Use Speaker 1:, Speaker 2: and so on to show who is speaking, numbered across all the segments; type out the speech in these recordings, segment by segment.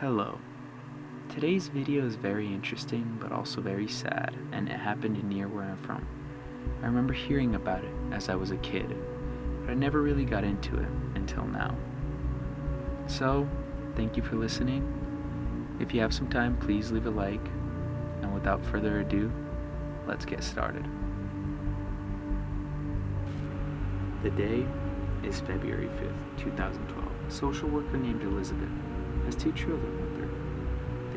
Speaker 1: Hello. Today's video is very interesting but also very sad, and it happened near where I'm from. I remember hearing about it as I was a kid, but I never really got into it until now. So, thank you for listening. If you have some time, please leave a like, and without further ado, let's get started. The day is February 5th, 2012. A social worker named Elizabeth has two children with her.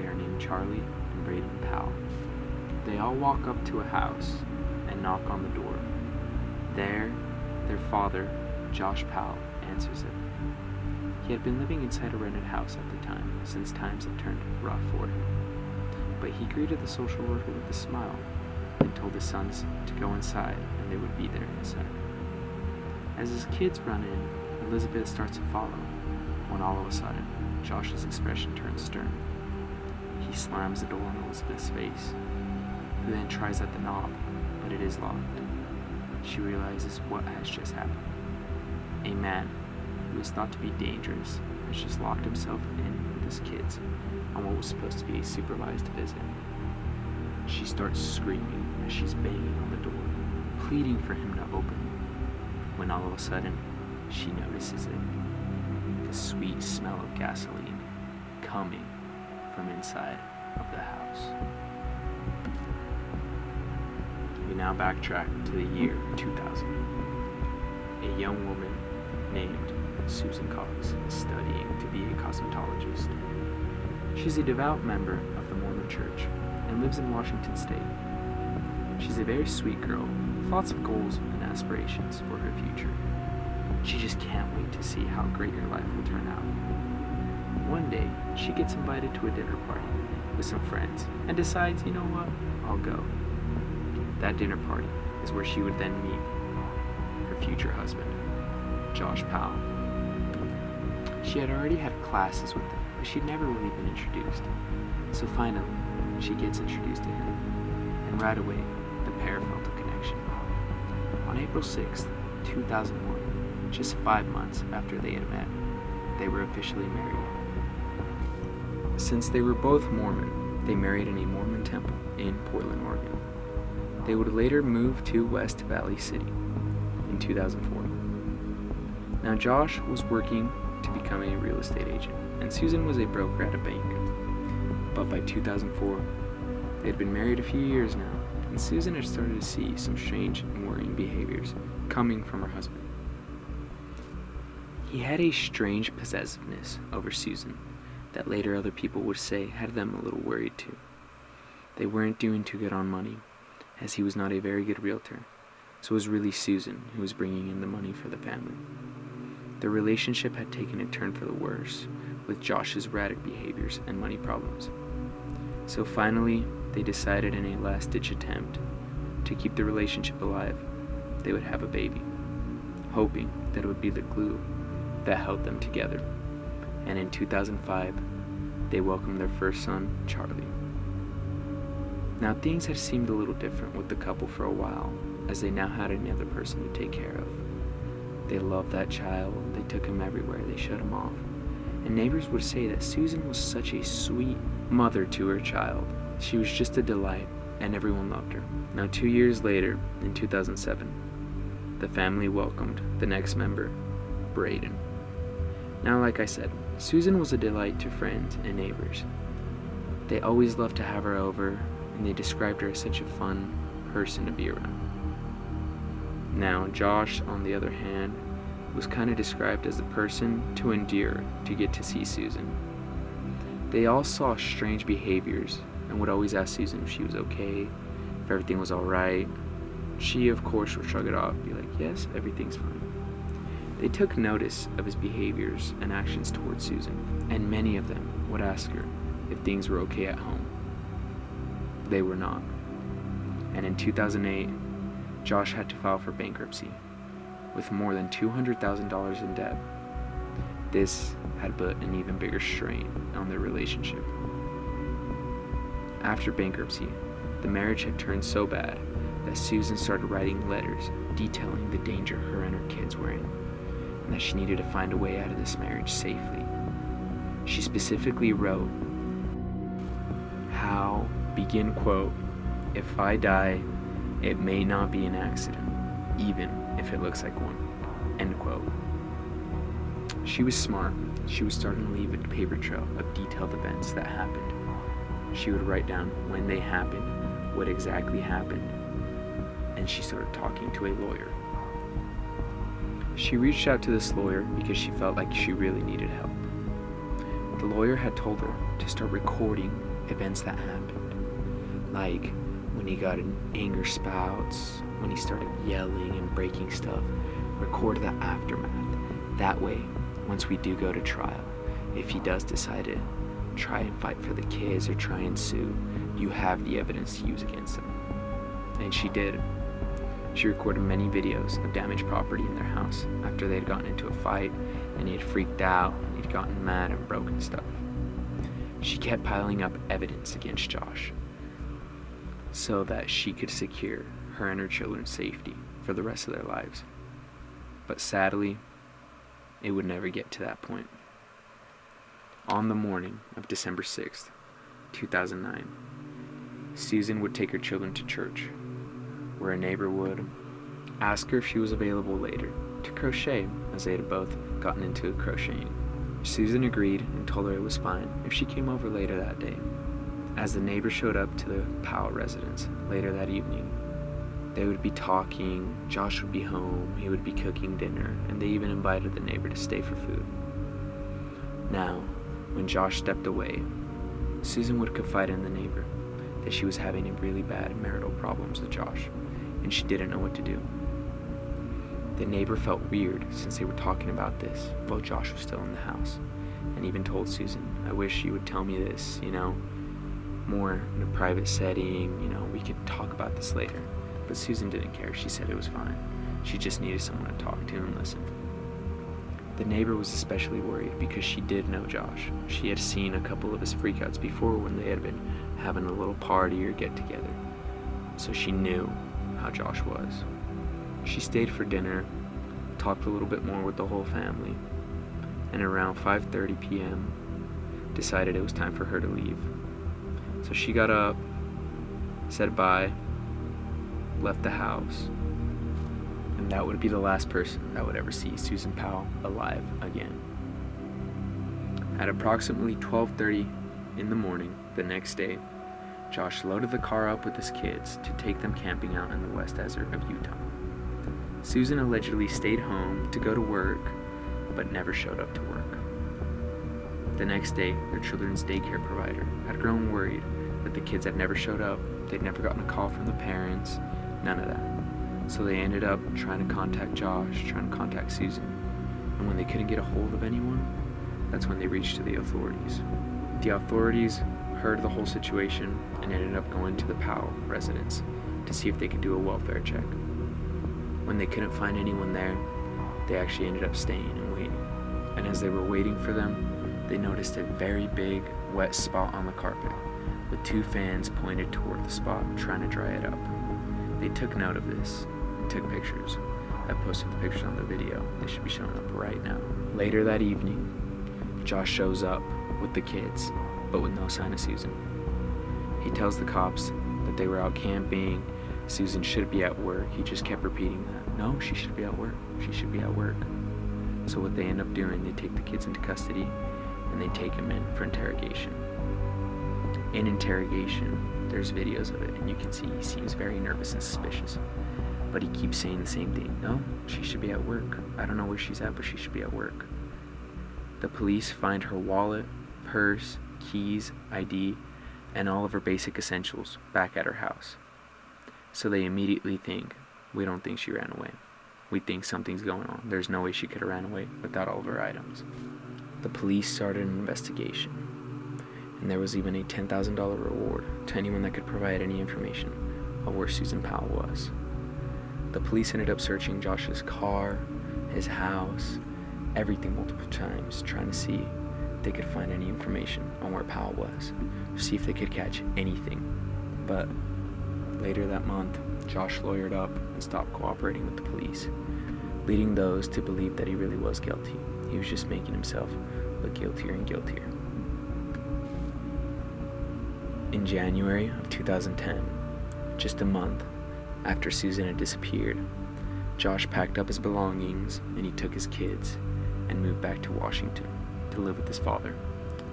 Speaker 1: They are named Charlie and Braden Powell. They all walk up to a house and knock on the door. There, their father, Josh Powell, answers it. He had been living inside a rented house at the time, since times had turned rough for him. But he greeted the social worker with a smile and told his sons to go inside and they would be there in a sec. As his kids run in, Elizabeth starts to follow, when all of a sudden, Josh's expression turns stern. He slams the door in Elizabeth's face, who then tries at the knob, but it is locked. She realizes what has just happened. A man who is thought to be dangerous has just locked himself in with his kids on what was supposed to be a supervised visit. She starts screaming as she's banging on the door, pleading for him to open, when all of a sudden, she notices it. The sweet smell of gasoline coming from inside of the house. We now backtrack to the year 2000. A young woman named Susan Powell is studying to be a cosmetologist. She's a devout member of the Mormon Church and lives in Washington State. She's a very sweet girl with lots of goals and aspirations for her future. She just can't wait to see how great her life will turn out. One day, she gets invited to a dinner party with some friends and decides, you know what, I'll go. That dinner party is where she would then meet her future husband, Josh Powell. She had already had classes with him, but she'd never really been introduced. So finally, she gets introduced to him, and right away, the pair felt a connection. On April 6th, 2001, just 5 months after they had met, they were officially married. Since they were both Mormon, they married in a Mormon temple in Portland, Oregon. They would later move to West Valley City in 2004. Now Josh was working to become a real estate agent, and Susan was a broker at a bank. But by 2004, they had been married a few years now, and Susan had started to see some strange and worrying behaviors coming from her husband. He had a strange possessiveness over Susan that later other people would say had them a little worried too. They weren't doing too good on money, as he was not a very good realtor, so it was really Susan who was bringing in the money for the family. Their relationship had taken a turn for the worse, with Josh's erratic behaviors and money problems. So finally, they decided in a last-ditch attempt to keep the relationship alive, they would have a baby, hoping that it would be the glue that held them together. And in 2005, they welcomed their first son, Charlie. Now things had seemed a little different with the couple for a while, as they now had another person to take care of. They loved that child, they took him everywhere, they showed him off. And neighbors would say that Susan was such a sweet mother to her child. She was just a delight, and everyone loved her. Now 2 years later, in 2007, the family welcomed the next member, Braden. Now, like I said, Susan was a delight to friends and neighbors. They always loved to have her over, and they described her as such a fun person to be around. Now, Josh, on the other hand, was kind of described as the person to endure to get to see Susan. They all saw strange behaviors and would always ask Susan if she was okay, if everything was alright. She, of course, would shrug it off, be like, yes, everything's fine. They took notice of his behaviors and actions towards Susan, and many of them would ask her if things were okay at home. They were not. And in 2008, Josh had to file for bankruptcy, with more than $200,000 in debt. This had put an even bigger strain on their relationship. After bankruptcy, the marriage had turned so bad that Susan started writing letters detailing the danger her and her kids were in, and that she needed to find a way out of this marriage safely. She specifically wrote, how, begin quote, "If I die, it may not be an accident, even if it looks like one," end quote. She was smart. She was starting to leave a paper trail of detailed events that happened. She would write down when they happened, what exactly happened, and she started talking to a lawyer. She reached out to this lawyer because she felt like she really needed help. The lawyer had told her to start recording events that happened, like when he got in anger spouts, when he started yelling and breaking stuff. Record the aftermath. That way, once we do go to trial, if he does decide to try and fight for the kids or try and sue, you have the evidence to use against him. And she did. She recorded many videos of damaged property in their house after they had gotten into a fight and he had freaked out and he'd gotten mad and broken stuff. She kept piling up evidence against Josh so that she could secure her and her children's safety for the rest of their lives. But sadly, it would never get to that point. On the morning of December 6th, 2009, Susan would take her children to church, where a neighbor would ask her if she was available later to crochet, as they had both gotten into crocheting. Susan agreed and told her it was fine if she came over later that day. As the neighbor showed up to the Powell residence later that evening, they would be talking, Josh would be home, he would be cooking dinner, and they even invited the neighbor to stay for food. Now, when Josh stepped away, Susan would confide in the neighbor that she was having really bad marital problems with Josh, and she didn't know what to do. The neighbor felt weird since they were talking about this while Josh was still in the house, and even told Susan, "I wish you would tell me this, more in a private setting, we could talk about this later." But Susan didn't care. She said it was fine. She just needed someone to talk to and listen. The neighbor was especially worried because she did know Josh. She had seen a couple of his freakouts before when they had been having a little party or get together. So she knew how Josh was. She stayed for dinner, talked a little bit more with the whole family, and around 5:30 p.m. decided it was time for her to leave. So she got up, said bye, left the house, and that would be the last person that would ever see Susan Powell alive again. At approximately 12:30 in the morning the next day, Josh loaded the car up with his kids to take them camping out in the West Desert of Utah. Susan allegedly stayed home to go to work, but never showed up to work. The next day, their children's daycare provider had grown worried that the kids had never showed up, they'd never gotten a call from the parents, none of that. So they ended up trying to contact Josh, trying to contact Susan. And when they couldn't get a hold of anyone, that's when they reached to the authorities. The authorities heard the whole situation and ended up going to the Powell residence to see if they could do a welfare check. When they couldn't find anyone there, they actually ended up staying and waiting. And as they were waiting for them, they noticed a very big, wet spot on the carpet, with two fans pointed toward the spot, trying to dry it up. They took note of this and took pictures. I posted the pictures on the video. They should be showing up right now. Later that evening, Josh shows up with the kids, but with no sign of Susan. He tells the cops that they were out camping, Susan should be at work. He just kept repeating that. No, she should be at work. She should be at work. So what they end up doing, they take the kids into custody and they take them in for interrogation. In interrogation, there's videos of it, and you can see he seems very nervous and suspicious. But he keeps saying the same thing. No, she should be at work. I don't know where she's at, but she should be at work. The police find her wallet, purse, keys, ID, and all of her basic essentials back at her house. So they immediately think, we don't think she ran away. We think something's going on. There's no way she could have ran away without all of her items. The police started an investigation, and there was even a $10,000 reward to anyone that could provide any information of where Susan Powell was. The police ended up searching Josh's car, his house, everything multiple times, trying to see if they could find any information on where Powell was, see if they could catch anything. But later that month, Josh lawyered up and stopped cooperating with the police, leading those to believe that he really was guilty. He was just making himself look guiltier and guiltier. In January of 2010, just a month after Susan had disappeared, Josh packed up his belongings and he took his kids and moved back to Washington to live with his father.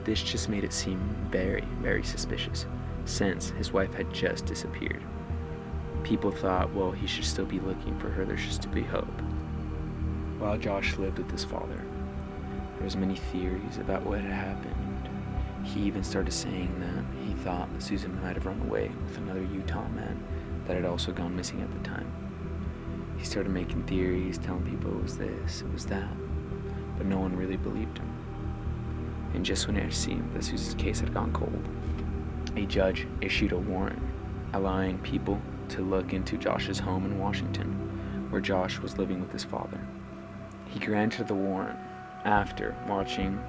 Speaker 1: This just made it seem very, very suspicious, since his wife had just disappeared. People thought, well, he should still be looking for her, there should still be hope. While Josh lived with his father, there was many theories about what had happened. He even started saying that he thought that Susan might have run away with another Utah man that had also gone missing at the time. He started making theories, telling people it was this, it was that, but no one really believed him. And just when it seemed that Susan's case had gone cold, a judge issued a warrant allowing people to look into Josh's home in Washington, where Josh was living with his father. He granted the warrant after watching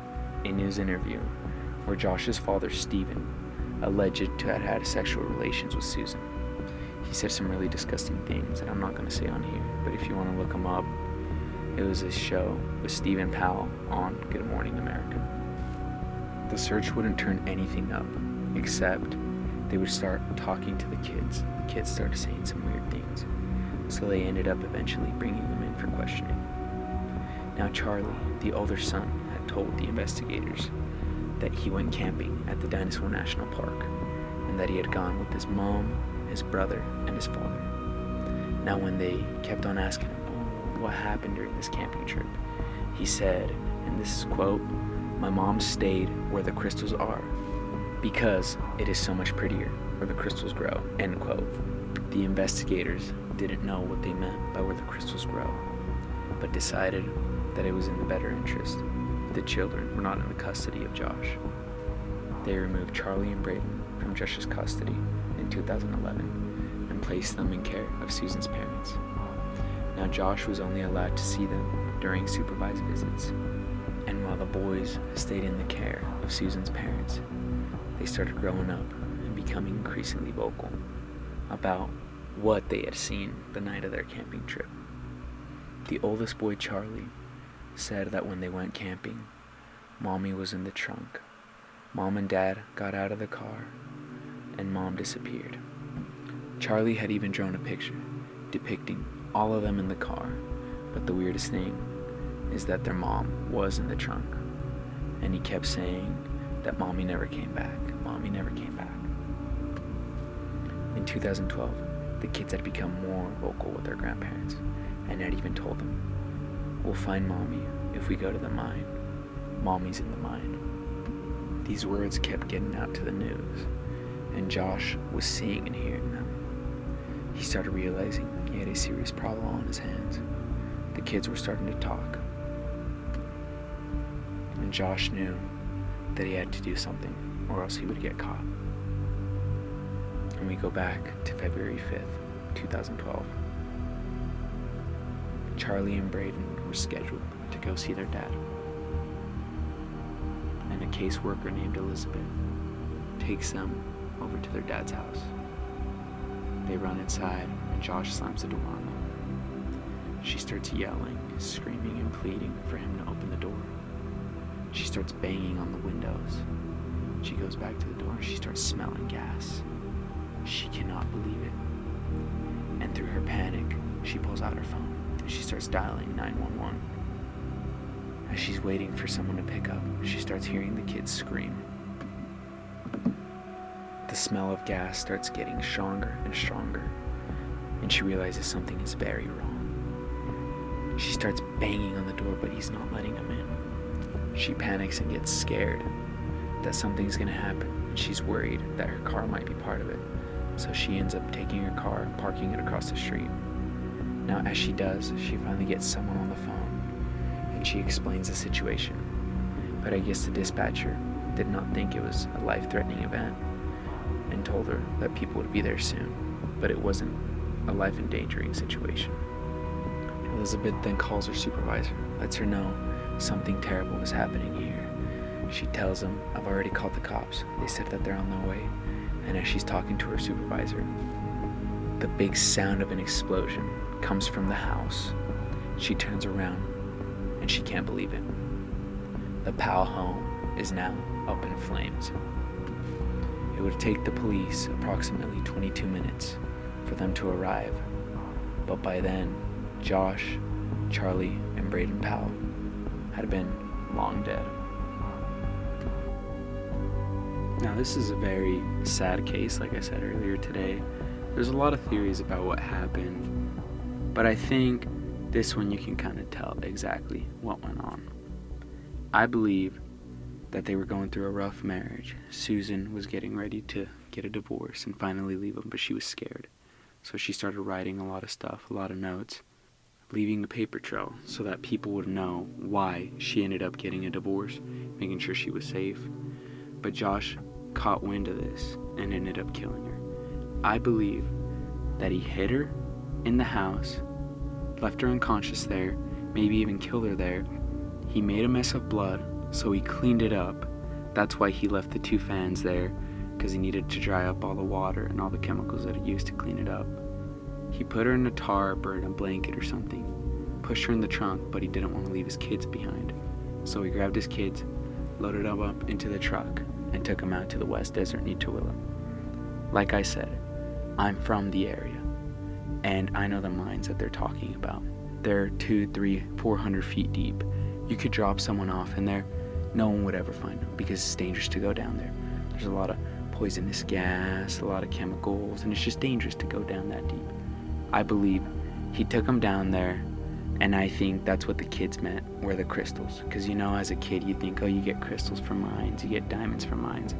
Speaker 1: a news interview where Josh's father, Stephen, alleged to have had sexual relations with Susan. He said some really disgusting things that I'm not going to say on here, but if you want to look him up, it was a show with Susan Powell on Good Morning America. The search wouldn't turn anything up, except they would start talking to the kids. The kids started saying some weird things, so they ended up eventually bringing them in for questioning. Now Charlie, the older son, had told the investigators that he went camping at the Dinosaur National Park, and that he had gone with his mom, his brother, and his father. Now when they kept on asking him, oh, what happened during this camping trip, he said, and this is quote, "My mom stayed where the crystals are because it is so much prettier where the crystals grow," end quote. The investigators didn't know what they meant by where the crystals grow, but decided that it was in the better interest. The children were not in the custody of Josh. They removed Charlie and Braden from Josh's custody in 2011 and placed them in care of Susan's parents. Now Josh was only allowed to see them during supervised visits, and while the boys stayed in the care of Susan's parents, they started growing up and becoming increasingly vocal about what they had seen the night of their camping trip. The oldest boy, Charlie, said that when they went camping, Mommy was in the trunk. Mom and Dad got out of the car, and Mom disappeared. Charlie had even drawn a picture depicting all of them in the car, but the weirdest thing is that their mom was in the trunk, and he kept saying that Mommy never came back. Mommy never came back. In 2012, the kids had become more vocal with their grandparents and had even told them, "We'll find Mommy if we go to the mine. Mommy's in the mine." These words kept getting out to the news, and Josh was seeing and hearing them. He started realizing he had a serious problem on his hands. The kids were starting to talk, and Josh knew that he had to do something or else he would get caught. And we go back to February 5th, 2012. Charlie and Braden were scheduled to go see their dad, and a caseworker named Elizabeth takes them over to their dad's house. They run inside and Josh slams the door on them. She starts yelling, screaming, and pleading for him to open the door. She starts banging on the windows. She goes back to the door and she starts smelling gas. She cannot believe it. And through her panic, she pulls out her phone and she starts dialing 911. As she's waiting for someone to pick up, she starts hearing the kids scream. The smell of gas starts getting stronger and stronger, and she realizes something is very wrong. She starts banging on the door, but he's not letting them in. She panics and gets scared that something's gonna happen, and she's worried that her car might be part of it. So she ends up taking her car and parking it across the street. Now, as she does, she finally gets someone on the phone, and she explains the situation. But I guess the dispatcher did not think it was a life-threatening event and told her that people would be there soon, but it wasn't a life-endangering situation. Elizabeth then calls her supervisor, lets her know something terrible is happening here. She tells them, "I've already called the cops. They said that they're on their way." And as she's talking to her supervisor, the big sound of an explosion comes from the house. She turns around and she can't believe it. The Powell home is now up in flames. It would take the police approximately 22 minutes for them to arrive, but by then, Josh, Charlie, and Braden Powell had been long dead. Now, this is a very sad case, like I said earlier today. There's a lot of theories about what happened, but I think this one you can kind of tell exactly what went on. I believe that they were going through a rough marriage. Susan was getting ready to get a divorce and finally leave him, but she was scared. So she started writing a lot of stuff, a lot of notes, leaving a paper trail so that people would know why she ended up getting a divorce, making sure she was safe. But Josh caught wind of this and ended up killing her. I believe that he hid her in the house, left her unconscious there, maybe even killed her there. He made a mess of blood, so he cleaned it up. That's why he left the 2 fans there, because he needed to dry up all the water and all the chemicals that he used to clean it up. He put her in a tarp or in a blanket or something, pushed her in the trunk, but he didn't want to leave his kids behind. So he grabbed his kids, loaded them up into the truck, and took them out to the West Desert near Tooele. Like I said, I'm from the area, and I know the mines that they're talking about. They're 200, 300, 400 feet deep. You could drop someone off in there, no one would ever find them because it's dangerous to go down there. There's a lot of poisonous gas, a lot of chemicals, and it's just dangerous to go down that deep. I believe he took them down there, and I think that's what the kids meant, were the crystals. Because as a kid you think, oh, you get crystals from mines, you get diamonds from mines.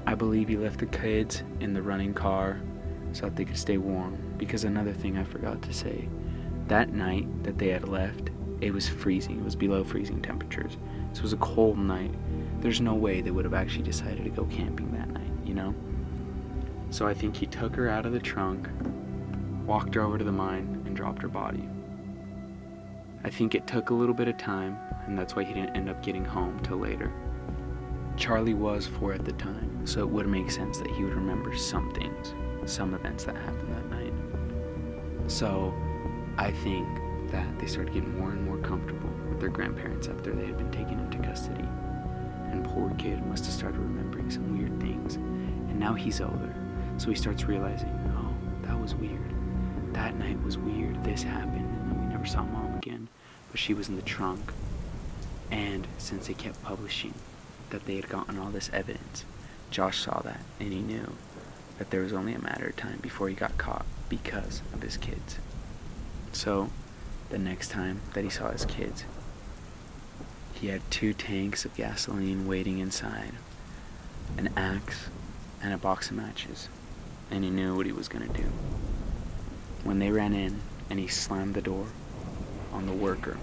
Speaker 1: I believe he left the kids in the running car so that they could stay warm. Because another thing I forgot to say, that night that they had left, it was freezing. It was below freezing temperatures. So it was a cold night. There's no way they would have actually decided to go camping that night, So I think he took her out of the trunk, walked her over to the mine, and dropped her body. I think it took a little bit of time, and that's why he didn't end up getting home till later. Charlie was 4 at the time, so it would make sense that he would remember some things, some events that happened that night. So I think that they started getting more and more comfortable with their grandparents after they had been taken into custody. And poor kid must have started remembering some weird things. And now he's older, so he starts realizing, oh, that was weird. That night was weird. This happened, and then we never saw Mom again. But she was in the trunk. And since they kept publishing that they had gotten all this evidence, Josh saw that, and he knew that there was only a matter of time before he got caught because of his kids. So the next time that he saw his kids, he had 2 tanks of gasoline waiting inside, an axe, and a box of matches, and he knew what he was going to do. When they ran in and he slammed the door on the worker,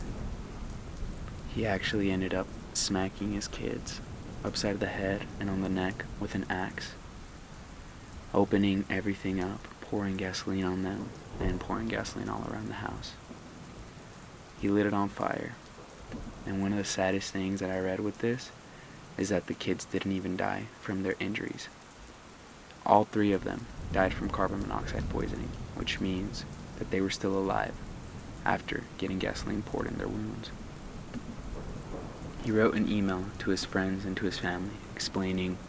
Speaker 1: he actually ended up smacking his kids upside the head and on the neck with an axe, opening everything up, pouring gasoline on them, and pouring gasoline all around the house. He lit it on fire. And one of the saddest things that I read with this is that the kids didn't even die from their injuries. All 3 of them died from carbon monoxide poisoning, which means that they were still alive after getting gasoline poured in their wounds. He wrote an email to his friends and to his family explaining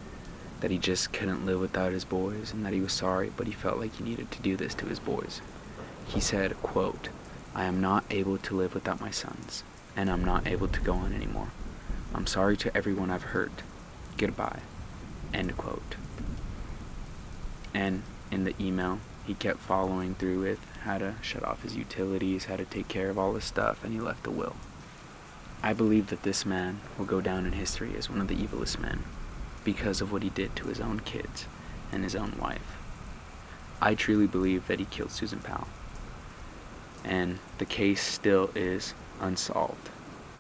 Speaker 1: that he just couldn't live without his boys and that he was sorry, but he felt like he needed to do this to his boys. He said, quote, "I am not able to live without my sons, and I'm not able to go on anymore. I'm sorry to everyone I've hurt. Goodbye." End quote. And in the email, he kept following through with how to shut off his utilities, how to take care of all this stuff, and he left a will. I believe that this man will go down in history as one of the evilest men because of what he did to his own kids and his own wife. I truly believe that he killed Susan Powell, and the case still is unsolved.